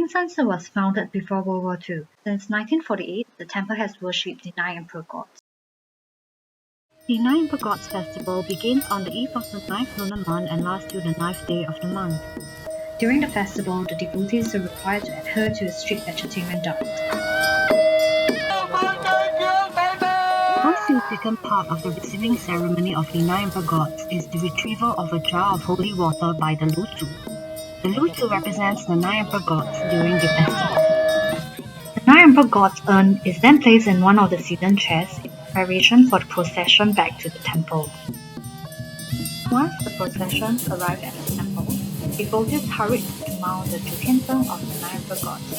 censer was founded before World War II. Since 1948, the temple has worshipped the 9 emperor gods. The 9 emperor gods festival begins on the eve of the 9th lunar month and lasts till the 9th day of the month. During the festival, the devotees are required to adhere to a strict vegetarian diet. One significant part of the receiving ceremony of the 9 emperor gods is the retrieval of a jar of holy water by the Lutu. The Lutu represents the 9 emperor gods during the festival. The 9 emperor gods urn is then placed in one of the sedan chairs in preparation for the procession back to the temple. Once the processions arrive at the temple, devotees hurry to mount the Jutiantong of the 9 emperor gods.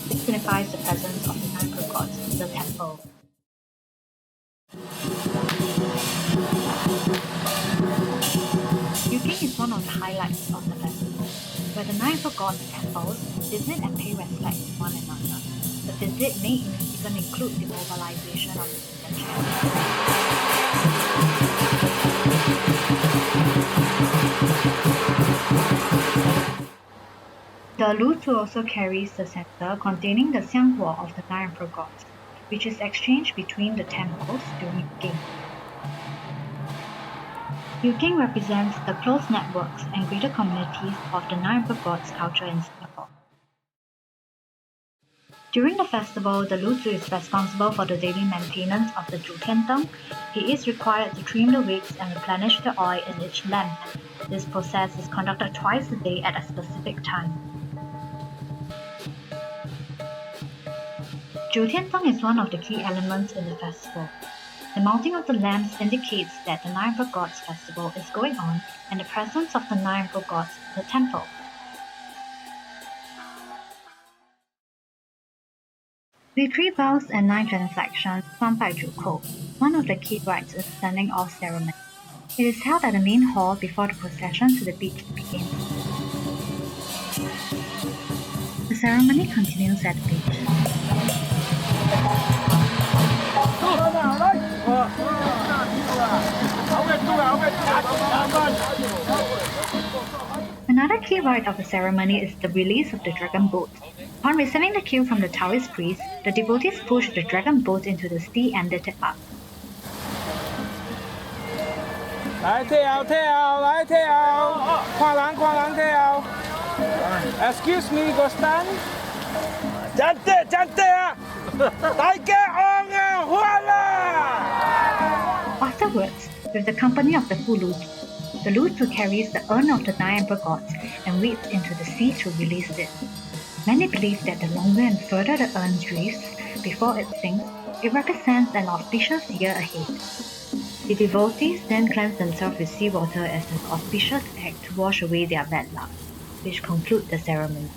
This signifies the presence of the 9 emperor gods in the temple. Yuking is one of the highlights of the festival, where the 9 emperor gods' temples visit and pay respect to one another. The visit may even include the mobilization of the sedan chairs. The Lutu also carries the censer containing the xianghua of the 9 emperor gods, which is exchanged between the temples during Yuking. Yuking represents the close networks and greater communities of the 9 emperor gods' culture in Singapore. During the festival, the Lutu is responsible for the daily maintenance of the Jutiantong. He is required to trim the wicks and replenish the oil in each lamp. This process is conducted twice a day at a specific time. Jutiantong is one of the key elements in the festival. The mounting of the lamps indicates that the 9 emperor gods festival is going on and the presence of the 9 emperor gods in the temple. The 3 vows and 9 transactions, 3拜九叩, one of the key rites in the sending off ceremony. It is held at the main hall before the procession to the beach begins. The ceremony continues at the beach. Another key rite of the ceremony is the release of the dragon boat. Upon receiving the cue from the Taoist priest, the devotees push the dragon boat into the sea and lit it up. Excuse me, go stand. Afterwards, with the company of the full Lutu, the Lutu carries the urn of the 9 emperor gods and wades into the sea to release it. Many believe that the longer and further the urn drifts before it sinks, it represents an auspicious year ahead. The devotees then cleanse themselves with seawater as an auspicious act to wash away their bad luck, which concludes the ceremony.